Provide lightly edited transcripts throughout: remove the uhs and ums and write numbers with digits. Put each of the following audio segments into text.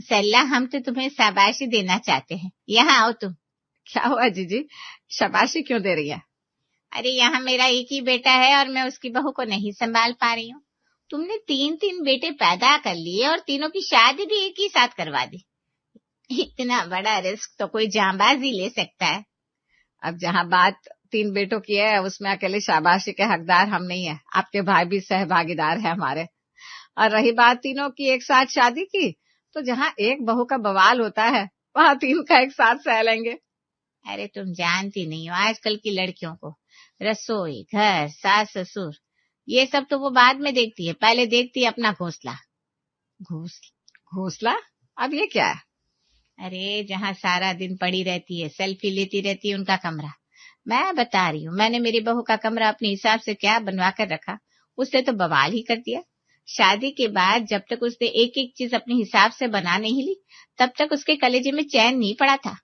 सरला, हम तो तुम्हें शाबाशी देना चाहते हैं, यहाँ आओ तुम। क्या हुआ जीजी, शाबाशी क्यों दे रही है? अरे यहाँ मेरा एक ही बेटा है और मैं उसकी बहू को नहीं संभाल पा रही हूँ। तुमने 3 बेटे पैदा कर लिए और तीनों की शादी भी एक ही साथ करवा दी। इतना बड़ा रिस्क तो कोई जांबाज ही ले सकता है। अब जहाँ बात 3 बेटों की है, उसमें अकेले शाबाशी के हकदार हम नहीं है, आपके भाई भी सहभागीदार है हमारे। और रही बात तीनों की एक साथ शादी की, तो जहाँ एक बहू का बवाल होता है, वहाँ 3 का एक साथ सह लेंगे। अरे तुम जानती नहीं हो आजकल की लड़कियों को, रसोई, घर, सास ससुर, ये सब तो वो बाद में देखती है, पहले देखती है अपना घोंसला। घोंसला? अब ये क्या है? अरे जहाँ सारा दिन पड़ी रहती है, सेल्फी लेती रहती है, उनका कमरा। मैं बता रही हूँ, मैंने मेरी बहू का कमरा अपने हिसाब से क्या बनवा कर रखा, उससे तो बवाल ही कर दिया। शादी के बाद जब तक उसने एक एक चीज अपने हिसाब से बना नहीं ली, तब तक उसके कलेजे में चैन नहीं पड़ा था।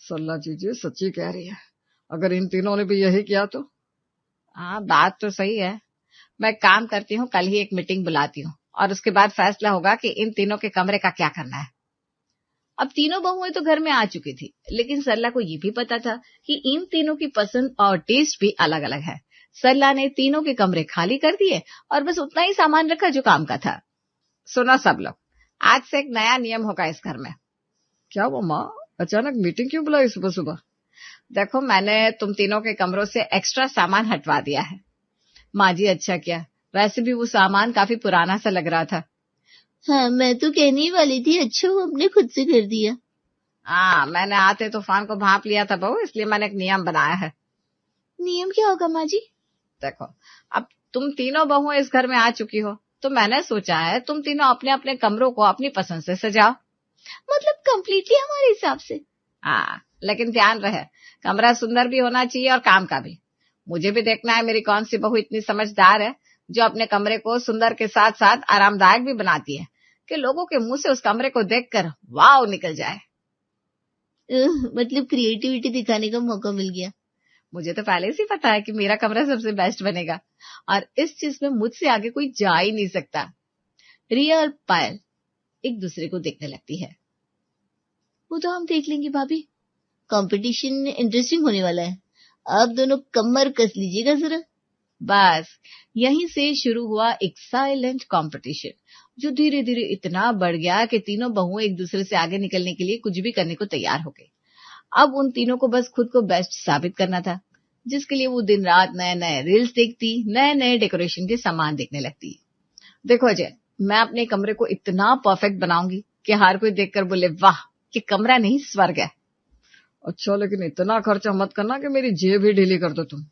सरला जीजी सच्ची कह रही है, अगर इन तीनों ने भी यही किया तो? हाँ, बात तो सही है। मैं काम करती हूँ, कल ही एक मीटिंग बुलाती हूँ और उसके बाद फैसला होगा कि इन तीनों के कमरे का क्या करना है। अब तीनों बहुएं तो घर में आ चुकी थी, लेकिन सरला को ये भी पता था कि इन तीनों की पसंद और टेस्ट भी अलग अलग है। सरला ने तीनों के कमरे खाली कर दिए और बस उतना ही सामान रखा जो काम का था। सुना सब लोग, आज से एक नया नियम होगा इस घर में। क्या वो माँ, अचानक मीटिंग क्यों बुलाई सुबह सुबह? देखो, मैंने तुम तीनों के कमरों से एक्स्ट्रा सामान हटवा दिया है। माँ जी अच्छा किया, वैसे भी वो सामान काफी पुराना सा लग रहा था। हाँ, मैं तो कहने ही वाली थी, अच्छा वो हमने खुद से कर दिया। हाँ, मैंने आते तूफान को भांप लिया था बहू, इसलिए मैंने एक नियम बनाया है। नियम क्या होगा माँ जी? देखो, अब तुम तीनों बहुएं इस घर में आ चुकी हो, तो मैंने सोचा है तुम तीनों अपने अपने कमरों को अपनी पसंद से सजाओ। मतलब कंप्लीटली हमारे हिसाब से? हाँ, लेकिन ध्यान रहे, कमरा सुंदर भी होना चाहिए और काम का भी। मुझे भी देखना है मेरी कौन सी बहू इतनी समझदार है जो अपने कमरे को सुंदर के साथ साथ आरामदायक भी बनाती है कि लोगों के मुंह से उस कमरे को देखकर वाव निकल जाए। मतलब क्रिएटिविटी दिखाने का मौका मिल गया। मुझे तो पहले से पता है कि मेरा कमरा सबसे बेस्ट बनेगा और इस चीज में मुझसे आगे कोई जा ही नहीं सकता। रिया और पायल एक दूसरे को देखने लगती है। वो तो हम देख लेंगे भाभी, कंपटीशन इंटरेस्टिंग होने वाला है। आप दोनों कमर कस लीजिएगा जरा। बस यहीं से शुरू हुआ एक साइलेंट कंपटीशन, जो धीरे धीरे इतना बढ़ गया कि तीनों बहुएं एक दूसरे से आगे निकलने के लिए कुछ भी करने को तैयार हो गई। अब उन तीनों को बस खुद को बेस्ट साबित करना था, जिसके लिए वो दिन रात नए नए रील्स देखती, नए नए डेकोरेशन के सामान देखने लगती। देखो अजय, मैं अपने कमरे को इतना परफेक्ट बनाऊंगी कि हर कोई देखकर बोले वाह, ये कमरा नहीं स्वर्ग है। अच्छा, लेकिन इतना खर्चा मत करना कि मेरी जेब ही ढीली कर दो तुम।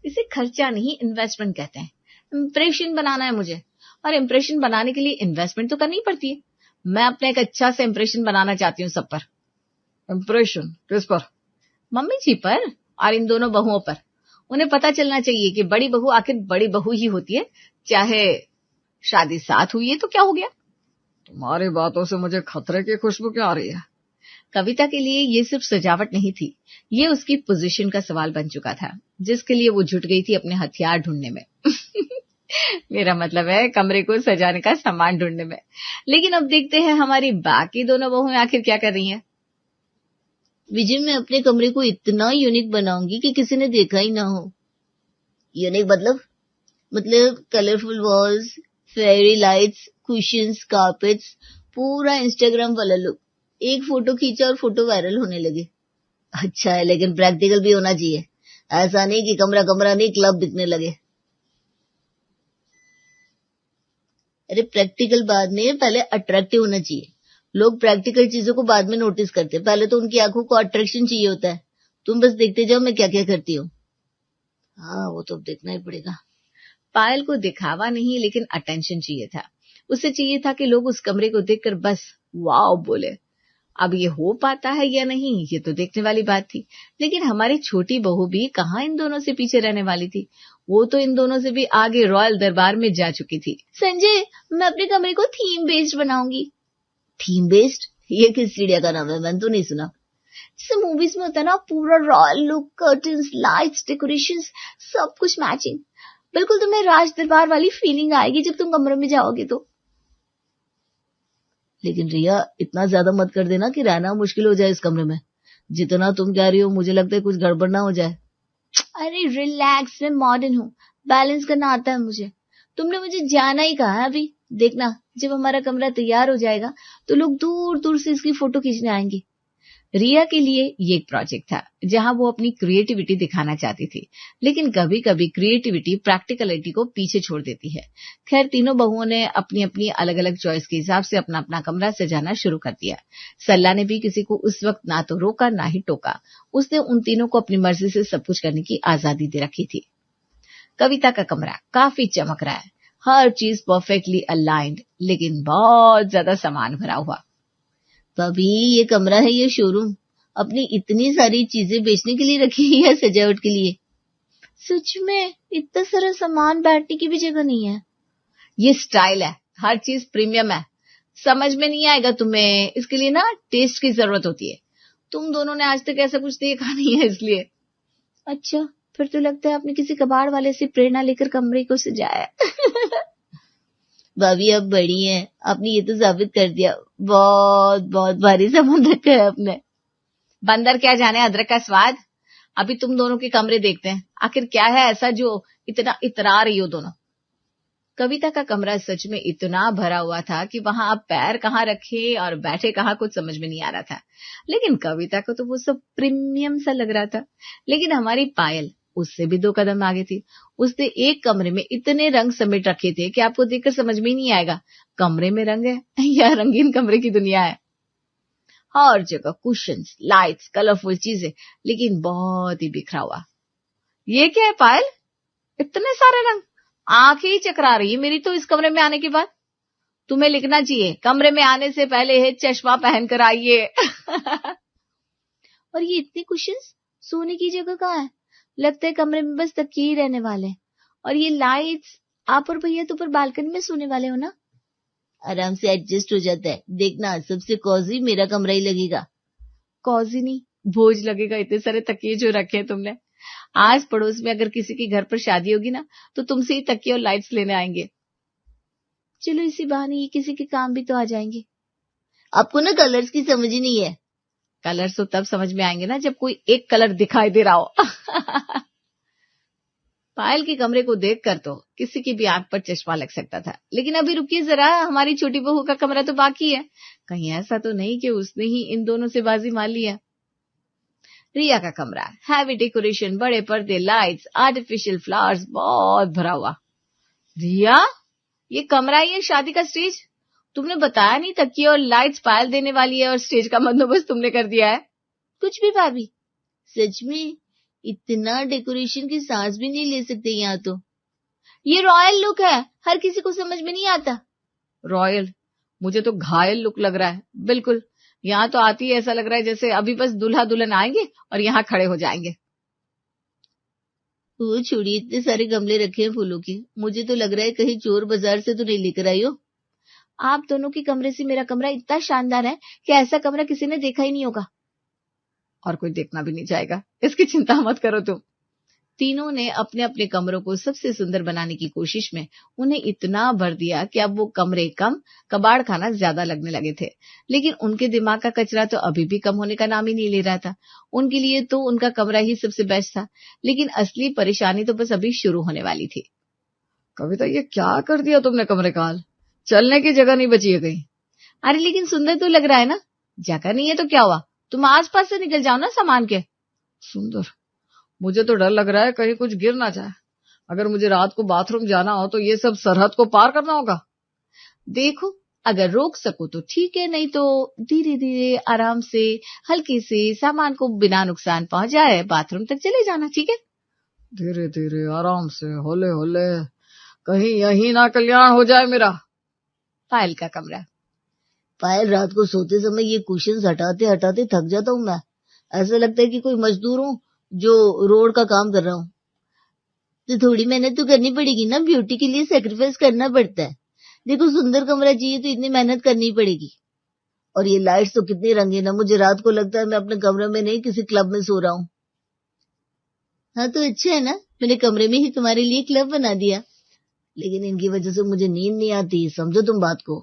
इसे खर्चा नहीं, इन्वेस्टमेंट कहते हैं। इम्प्रेशन बनाना है मुझे, और इम्प्रेशन बनाने के लिए इन्वेस्टमेंट तो करनी पड़ती है। मैं अपने एक अच्छा से इम्प्रेशन बनाना चाहती हूँ सब पर। इम्प्रेशन किस पर? मम्मी जी पर और इन दोनों बहुओं पर। उन्हें पता चलना चाहिए कि बड़ी बहू आखिर बड़ी बहू ही होती है, चाहे शादी साथ हुई है तो क्या हो गया। तुम्हारी बातों से मुझे खतरे की खुशबू क्यों आ रही है? कविता के लिए ये सिर्फ सजावट नहीं थी, ये उसकी पोजीशन का सवाल बन चुका था, जिसके लिए वो जुट गई थी अपने हथियार ढूंढने में। मेरा मतलब है कमरे को सजाने का सामान ढूंढने में। लेकिन अब देखते हैं हमारी बाकी दोनों बहुएं आखिर क्या कर रही हैं। विजय, मैं अपने कमरे को इतना यूनिक बनाऊंगी कि किसी ने देखा ही ना हो। यूनिक मतलब colourful walls, fairy lights, cushions, carpets, पूरा इंस्टाग्राम वाला लुक। एक फोटो खींचा और फोटो वायरल होने लगे। अच्छा है, लेकिन प्रैक्टिकल भी होना चाहिए। ऐसा नहीं कि कमरा कमरा नहीं क्लब दिखने लगे। अरे प्रैक्टिकल बाद में, पहले अट्रैक्टिव होना चाहिए। लोग प्रैक्टिकल चीजों को बाद में नोटिस करते हैं, पहले तो उनकी आंखों को अट्रैक्शन चाहिए होता है। तुम बस देखते जाओ मैं क्या क्या करती हूँ। हाँ, वो तो अब देखना ही पड़ेगा। पायल को दिखावा नहीं, लेकिन अटेंशन चाहिए था। उसे चाहिए था कि लोग उस कमरे को देखकर बस वाव बोले। अब ये हो पाता है या नहीं, ये तो देखने वाली बात थी। लेकिन हमारी छोटी बहू भी कहाँ इन दोनों से पीछे रहने वाली थी। वो तो इन दोनों से भी आगे रॉयल दरबार में जा चुकी थी। संजय, मैं अपने कमरे को थीम बेस्ड बनाऊंगी। Theme based? ये किस चिड़िया का नाम है? मैंने तो नहीं सुना। जैसे मूवीज में होता है ना, पूरा royal look, curtains, lights, decorations, सब कुछ मैचिंग। बिल्कुल तुम्हें राज दरबार वाली फीलिंग आएगी जब तुम कमरे में जाओगे तो। लेकिन रिया इतना ज्यादा मत कर देना कि रहना मुश्किल हो जाए इस कमरे में। जितना तुम कह रही हो मुझे लगता है कुछ गड़बड़ ना हो जाए। अरे रिलैक्स, मैं मॉडर्न हूँ, बैलेंस करना आता है मुझे। तुमने मुझे जाना ही कहा है अभी। देखना जब हमारा कमरा तैयार हो जाएगा तो लोग दूर दूर से इसकी फोटो खींचने आएंगे। रिया के लिए ये एक प्रोजेक्ट था जहां वो अपनी क्रिएटिविटी दिखाना चाहती थी, लेकिन कभी कभी क्रिएटिविटी प्रैक्टिकलिटी को पीछे छोड़ देती है। खैर तीनों बहुओं ने अपनी अपनी अलग अलग चॉइस के हिसाब से अपना अपना कमरा सजाना शुरू कर दिया। सल्ला ने भी किसी को उस वक्त ना तो रोका ना ही टोका। उसने उन तीनों को अपनी मर्जी से सब कुछ करने की आजादी दे रखी थी। कविता का कमरा काफी चमक रहा है, हर चीज परफेक्टली अलाइंड, लेकिन बहुत ज्यादा सामान भरा हुआ। भाभी ये कमरा है ये शोरूम? अपनी इतनी सारी चीजें बेचने के लिए रखी है या सजावट के लिए? सच में इतना सारा सामान बैठने की भी जगह नहीं है। ये स्टाइल है, हर चीज प्रीमियम है। समझ में नहीं आएगा तुम्हें, इसके लिए ना टेस्ट की जरूरत होती है। तुम दोनों ने आज तक ऐसा कुछ देखा नहीं है इसलिए। अच्छा, फिर तो लगता है आपने किसी कबाड़ वाले से प्रेरणा लेकर कमरे को सजाया। भाभी अब बड़ी है, आपने ये तो साबित कर दिया। बहुत बहुत भारी सामान रखा है आपने। बंदर क्या जाने अदरक का स्वाद। अभी तुम दोनों के कमरे देखते हैं, आखिर क्या है ऐसा जो इतना इतरा रही हो दोनों। कविता का कमरा सच में इतना भरा हुआ था कि वहां अब पैर कहाँ रखे और बैठे कहाँ कुछ समझ में नहीं आ रहा था। लेकिन कविता को तो वो सब प्रीमियम सा लग रहा था। लेकिन हमारी पायल उससे भी 2 कदम आगे थी। उसने एक कमरे में इतने रंग समेट रखे थे कि आपको देखकर समझ में ही नहीं आएगा कमरे में रंग है या रंगीन कमरे की दुनिया है। हर जगह कुशन्स, लाइट्स, कलरफुल चीजें, लेकिन बहुत ही बिखरा हुआ। ये क्या है पायल, इतने सारे रंग, आंखें ही चकरा रही है मेरी तो इस कमरे में आने के बाद। तुम्हें लिखना चाहिए कमरे में आने से पहले है चश्मा पहन कर आइए। और ये इतने कुशन्स, सोने की जगह कहाँ है? लगता है कमरे में बस तकिए ही रहने वाले हैं। और ये लाइट्स, आप और भैया तो ऊपर बालकनी में सोने वाले हो ना? आराम से एडजस्ट हो जाता है। देखना सबसे कॉजी मेरा कमरा ही लगेगा। कॉजी नहीं, भोज लगेगा, इतने सारे तकिए जो रखे हैं तुमने। आज पड़ोस में अगर किसी के घर पर शादी होगी ना तो तुमसे ही तकिए और लाइट्स लेने आएंगे। चलो इसी बहाने ये किसी के काम भी तो आ जाएंगे। आपको ना कलर्स की समझ ही नहीं है। कलर्स तो तब समझ में आएंगे ना जब कोई एक कलर दिखाई दे रहा हो। पायल के कमरे को देखकर तो किसी की भी आंख पर चश्मा लग सकता था। लेकिन अभी रुकिए जरा, हमारी छोटी बहू का कमरा तो बाकी है। कहीं ऐसा तो नहीं कि उसने ही इन दोनों से बाजी मार ली है। रिया का कमरा, हैवी डेकोरेशन, बड़े पर्दे, लाइट्स, आर्टिफिशियल फ्लावर्स, बहुत भरा हुआ। रिया, ये कमरा ही है शादी का स्टेज? तुमने बताया नहीं तकिए और लाइट्स पायल देने वाली है और स्टेज का बंदोबस्त तुमने कर दिया है। कुछ भी भाभी, सच में इतना डेकोरेशन की सांस भी नहीं ले सकते यहाँ तो। ये रॉयल लुक है, हर किसी को समझ में नहीं आता। रॉयल? मुझे तो घायल लुक लग रहा है बिल्कुल। यहाँ तो आती है ऐसा लग रहा है जैसे अभी बस दूल्हा दुल्हन आएंगे और यहाँ खड़े हो जाएंगे। वो छोड़िए, इतने सारे गमले रखे हैं फूलों के, मुझे तो लग रहा है कहीं चोर बाजार से तो नहीं लेकर आई हो। आप दोनों के कमरे से मेरा कमरा इतना शानदार है कि ऐसा कमरा किसी ने देखा ही नहीं होगा, और कोई देखना भी नहीं चाहेगा, इसकी चिंता मत करो तुम। तीनों ने अपने अपने कमरों को सबसे सुंदर बनाने की कोशिश में उन्हें इतना भर दिया कि अब वो कमरे कम, कबाड़ खाना ज्यादा लगने लगे थे। लेकिन उनके दिमाग का कचरा तो अभी भी कम होने का नाम ही नहीं ले रहा था। उनके लिए तो उनका कमरा ही सबसे बेस्ट था। लेकिन असली परेशानी तो बस अभी शुरू होने वाली थी। कविता, ये क्या कर दिया तुमने कमरे का हाल? चलने की जगह नहीं बची है कहीं। अरे लेकिन सुंदर तो लग रहा है ना। जगह नहीं है तो क्या हुआ, तुम आस पास से निकल जाओ ना सामान के। सुंदर, मुझे तो डर लग रहा है कहीं कुछ गिर ना जाए। अगर मुझे रात को बाथरूम जाना हो तो ये सब सरहद को पार करना होगा। देखो, अगर रोक सको तो ठीक है, नहीं तो धीरे धीरे आराम से हल्के से सामान को बिना नुकसान पहुंचाए बाथरूम तक चले जाना, ठीक है? धीरे धीरे आराम से, होले होले, कहीं यही ना कल्याण हो जाए मेरा। पायल का कमरा। पायल, रात को सोते समय ये कुशन्स हटाते हटाते थक जाता हूँ मैं। ऐसा लगता है कि कोई मजदूर हूँ जो रोड का काम कर रहा हूँ। तो थोड़ी मेहनत तो करनी पड़ेगी ना, ब्यूटी के लिए सेक्रीफाइस करना पड़ता है। देखो सुंदर कमरा चाहिए तो इतनी मेहनत करनी पड़ेगी। और ये लाइट्स तो कितनी रंगीन है, मुझे रात को लगता है मैं अपने कमरे में नहीं किसी क्लब में सो रहा हूँ। हाँ तो अच्छा है ना, मैंने कमरे में ही तुम्हारे लिए क्लब बना दिया। लेकिन इनकी वजह से मुझे नींद नहीं आती, समझो तुम बात को।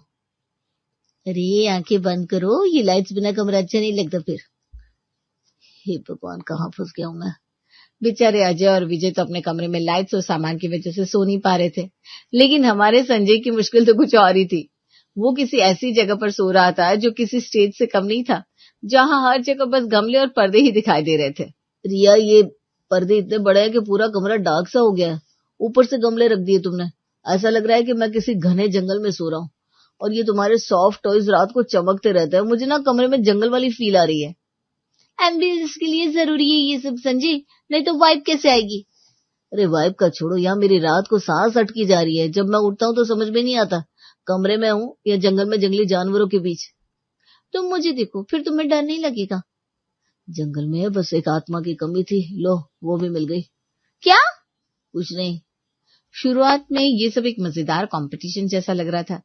अरे आंखें बंद करो, ये लाइट्स बिना कमरा अच्छा नहीं लगता फिर। हे भगवान, कहाँ फंस गया हूं मैं। बेचारे अजय और विजय तो अपने कमरे में लाइट्स और सामान की वजह से सो नहीं पा रहे थे, लेकिन हमारे संजय की मुश्किल तो कुछ और ही थी। वो किसी ऐसी जगह पर सो रहा था जो किसी स्टेज से कम नहीं था, जहां हर जगह बस गमले और पर्दे ही दिखाई दे रहे थे। रिया, ये पर्दे इतने बड़े हैं कि पूरा कमरा डार्क सा हो गया है। ऊपर से गमले रख दिए तुमने, ऐसा लग रहा है कि मैं किसी घने जंगल में सो रहा हूँ। और ये तुम्हारे सॉफ्ट टॉयज रात को चमकते रहते हैं, मुझे ना कमरे में जंगल वाली फील आ रही है। एम्बियंस के लिए जरूरी है ये सब संजय, नहीं तो वाइब कैसे आएगी। अरे वाइब का छोड़ो, यहाँ मेरी रात को सांस अटकी जा रही है। जब मैं उठता हूँ तो समझ में नहीं आता कमरे में हूँ या जंगल में जंगली जानवरों के बीच। तुम मुझे देखो, फिर तुम्हें डर नहीं लगेगा। जंगल में बस एक आत्मा की कमी थी, लो वो भी मिल गई। क्या? कुछ नहीं। शुरुआत में ये सब एक मजेदार कंपटीशन जैसा लग रहा था।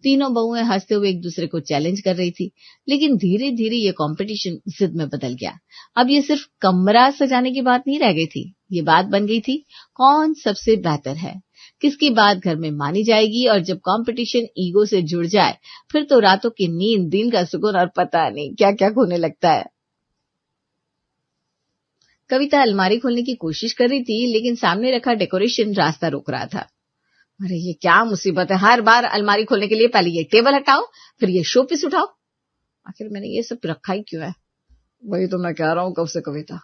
तीनों बहुएं हंसते हुए एक दूसरे को चैलेंज कर रही थी, लेकिन धीरे धीरे ये कंपटीशन जिद में बदल गया। अब ये सिर्फ कमरा सजाने की बात नहीं रह गई थी, ये बात बन गई थी कौन सबसे बेहतर है, किसकी बात घर में मानी जाएगी। और जब कंपटीशन ईगो से जुड़ जाए, फिर तो रातों की नींद, दिन का सुकून और पता नहीं क्या क्या खोने लगता है। कविता अलमारी खोलने की कोशिश कर रही थी, लेकिन सामने रखा डेकोरेशन रास्ता रोक रहा था। अरे ये क्या मुसीबत है, हर बार अलमारी खोलने के लिए पहले ये टेबल हटाओ, फिर ये शो पीस उठाओ। आखिर मैंने ये सब रखा ही क्यों है। वही तो मैं कह रहा हूँ कब से कविता,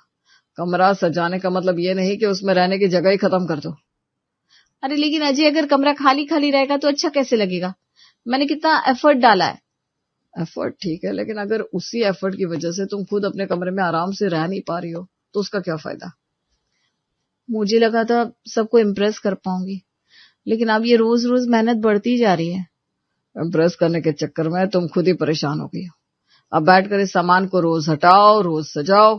कमरा सजाने का मतलब ये नहीं कि उसमें रहने की जगह ही खत्म कर दो। अरे लेकिन अजय, अगर कमरा खाली खाली रहेगा तो अच्छा कैसे लगेगा। मैंने कितना एफर्ट डाला है। एफर्ट ठीक है, लेकिन अगर उसी एफर्ट की वजह से तुम खुद अपने कमरे में आराम से रह नहीं पा रही हो तो उसका क्या फायदा। मुझे लगा था सबको इम्प्रेस कर पाऊंगी, लेकिन अब ये रोज रोज मेहनत बढ़ती जा रही है। इम्प्रेस करने के चक्कर में तुम खुद ही परेशान हो गई हो। अब बैठकर इस सामान को रोज हटाओ, रोज सजाओ।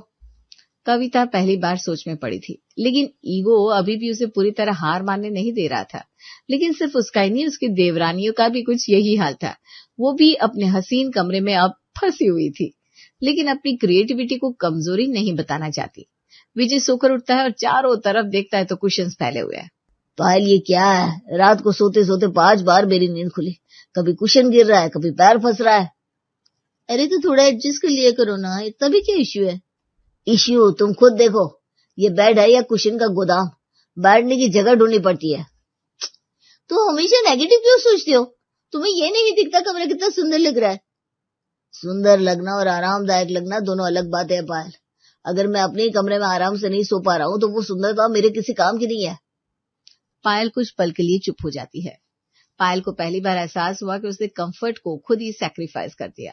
कविता पहली बार सोच में पड़ी थी, लेकिन ईगो अभी भी उसे पूरी तरह हार मानने नहीं दे रहा था। लेकिन सिर्फ उसका ही नहीं, उसकी देवरानियों का भी कुछ यही हाल था। वो भी अपने हसीन कमरे में अब फंसी हुई थी, लेकिन अपनी क्रिएटिविटी को कमजोरी नहीं बताना चाहती। विजय सोकर उठता है और चारों तरफ देखता है तो कुशन्स फैले हुए हैं। पायल, ये क्या है? रात को सोते सोते 5 बार मेरी नींद खुली। कभी कुशन गिर रहा है, कभी पैर फंस रहा है। अरे तो थोड़ा एडजस्ट कर लिया करो ना, इतना भी क्या इश्यू है। इश्यू तुम खुद देखो, ये बेड है या कुशन का गोदाम, बैठने की जगह ढूंढनी पड़ती है। तो हमेशा नेगेटिव क्यों सोचते हो? तुम्हें ये नहीं दिखता कमरा कितना सुंदर लग रहा है? सुंदर लगना और आरामदायक लगना दोनों अलग बातें हैं पायल। अगर मैं अपने ही कमरे में आराम से नहीं सो पा रहा हूं तो वो सुंदरता मेरे किसी काम की नहीं है। पायल कुछ पल के लिए चुप हो जाती है। पायल को पहली बार एहसास हुआ कि उसने कंफर्ट को खुद ही सैक्रिफाइस कर दिया,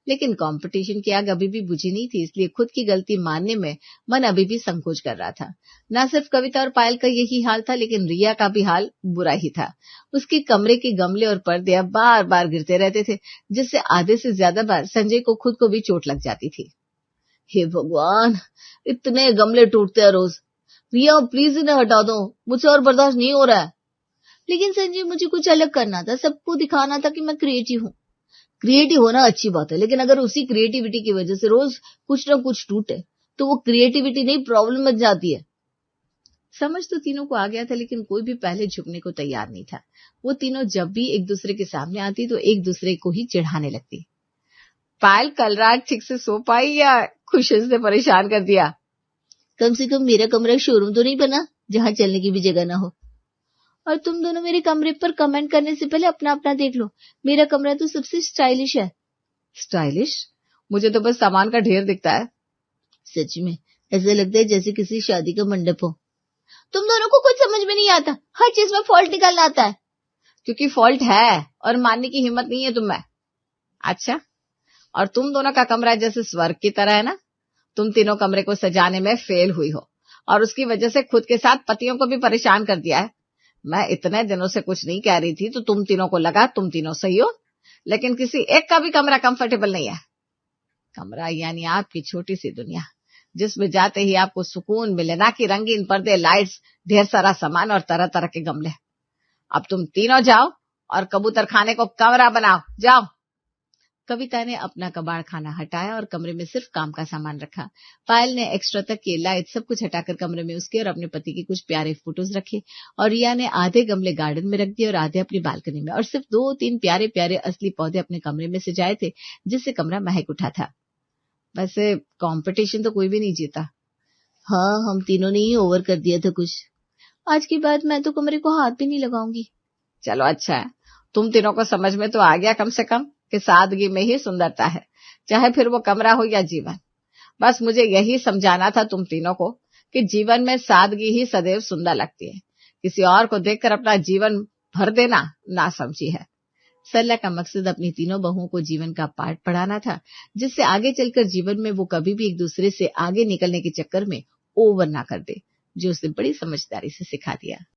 लेकिन कंपटीशन की आग अभी भी बुझी नहीं थी, इसलिए खुद की गलती मानने में मन अभी भी संकोच कर रहा था। न सिर्फ कविता और पायल का यही हाल था, लेकिन रिया का भी हाल बुरा ही था। उसके कमरे के गमले और पर्दे अब बार बार गिरते रहते थे, जिससे आधे से ज्यादा बार संजय को खुद को भी चोट लग जाती थी। हे भगवान, इतने गमले टूटते हैं रोज। रिया प्लीज इन्हें हटा दो, मुझसे और बर्दाश्त नहीं हो रहा है। लेकिन संजय, मुझे कुछ अलग करना था, सबको दिखाना था कि मैं क्रिएटिव हूँ। क्रिएटिव होना अच्छी बात है, लेकिन अगर उसी क्रिएटिविटी की वजह से रोज कुछ ना कुछ टूटे तो वो क्रिएटिविटी नहीं प्रॉब्लम बन जाती है। समझ तो तीनों को आ गया था, लेकिन कोई भी पहले झुकने को तैयार नहीं था। वो तीनों जब भी एक दूसरे के सामने आती तो एक दूसरे को ही चिढ़ाने लगती। पायल कल रात ठीक से सो पाई या खुशी से परेशान कर दिया? कम से कम मेरा कमरा शोरूम तो नहीं बना जहां चलने की भी जगह ना हो। और तुम दोनों मेरे कमरे पर कमेंट करने से पहले अपना अपना देख लो, मेरा कमरा तो सबसे स्टाइलिश है। स्टाइलिश? मुझे तो बस सामान का ढेर दिखता है। सच में ऐसा लगता है जैसे किसी शादी का मंडप हो। तुम दोनों को कुछ समझ में नहीं आता, हर चीज में फॉल्ट निकालना आता है। क्योंकि फॉल्ट है और मानने की हिम्मत नहीं है तुम में। अच्छा, और तुम दोनों का कमरा जैसे स्वर्ग की तरह है ना। तुम तीनों कमरे को सजाने में फेल हुई हो और उसकी वजह से खुद के साथ पतियों को भी परेशान कर दिया है। मैं इतने दिनों से कुछ नहीं कह रही थी तो तुम तीनों को लगा तुम तीनों सही हो, लेकिन किसी एक का भी कमरा कंफर्टेबल नहीं है। कमरा यानी आपकी छोटी सी दुनिया, जिसमें जाते ही आपको सुकून मिले, ना कि रंगीन पर्दे, लाइट्स, ढेर सारा सामान और तरह तरह के गमले। अब तुम तीनों जाओ और कबूतर खाने को कमरा बनाओ, जाओ। कविता ने अपना कबाड़ खाना हटाया और कमरे में सिर्फ काम का सामान रखा। पायल ने एक्स्ट्रा तक के लाइट सब कुछ हटाकर कमरे में उसके और अपने पति के कुछ प्यारे फोटोज रखे और रिया ने आधे गमले गार्डन में रख दिए और आधे अपनी बालकनी में और सिर्फ 2-3 प्यारे प्यारे असली पौधे अपने कमरे में सजाए थे जिससे कमरा महक उठा था। वैसे कंपटीशन तो कोई भी नहीं जीता। हाँ, हम तीनों ने ही ओवर कर दिया था कुछ। आज के बाद मैं तो कमरे को हाथ भी नहीं लगाऊंगी। चलो अच्छा है, तुम तीनों को समझ में तो आ गया कम से कम कि सादगी में ही सुंदरता है, चाहे फिर वो कमरा हो या जीवन। बस मुझे यही समझाना था तुम तीनों को कि जीवन में सादगी ही सदैव सुंदर लगती है। किसी और को देखकर अपना जीवन भर देना नासमझी है। सरला का मकसद अपनी तीनों बहुओं को जीवन का पाठ पढ़ाना था, जिससे आगे चलकर जीवन में वो कभी भी एक दूसरे से आगे निकलने के चक्कर में ओवर ना कर दे, जो उसे बड़ी समझदारी से सिखा दिया।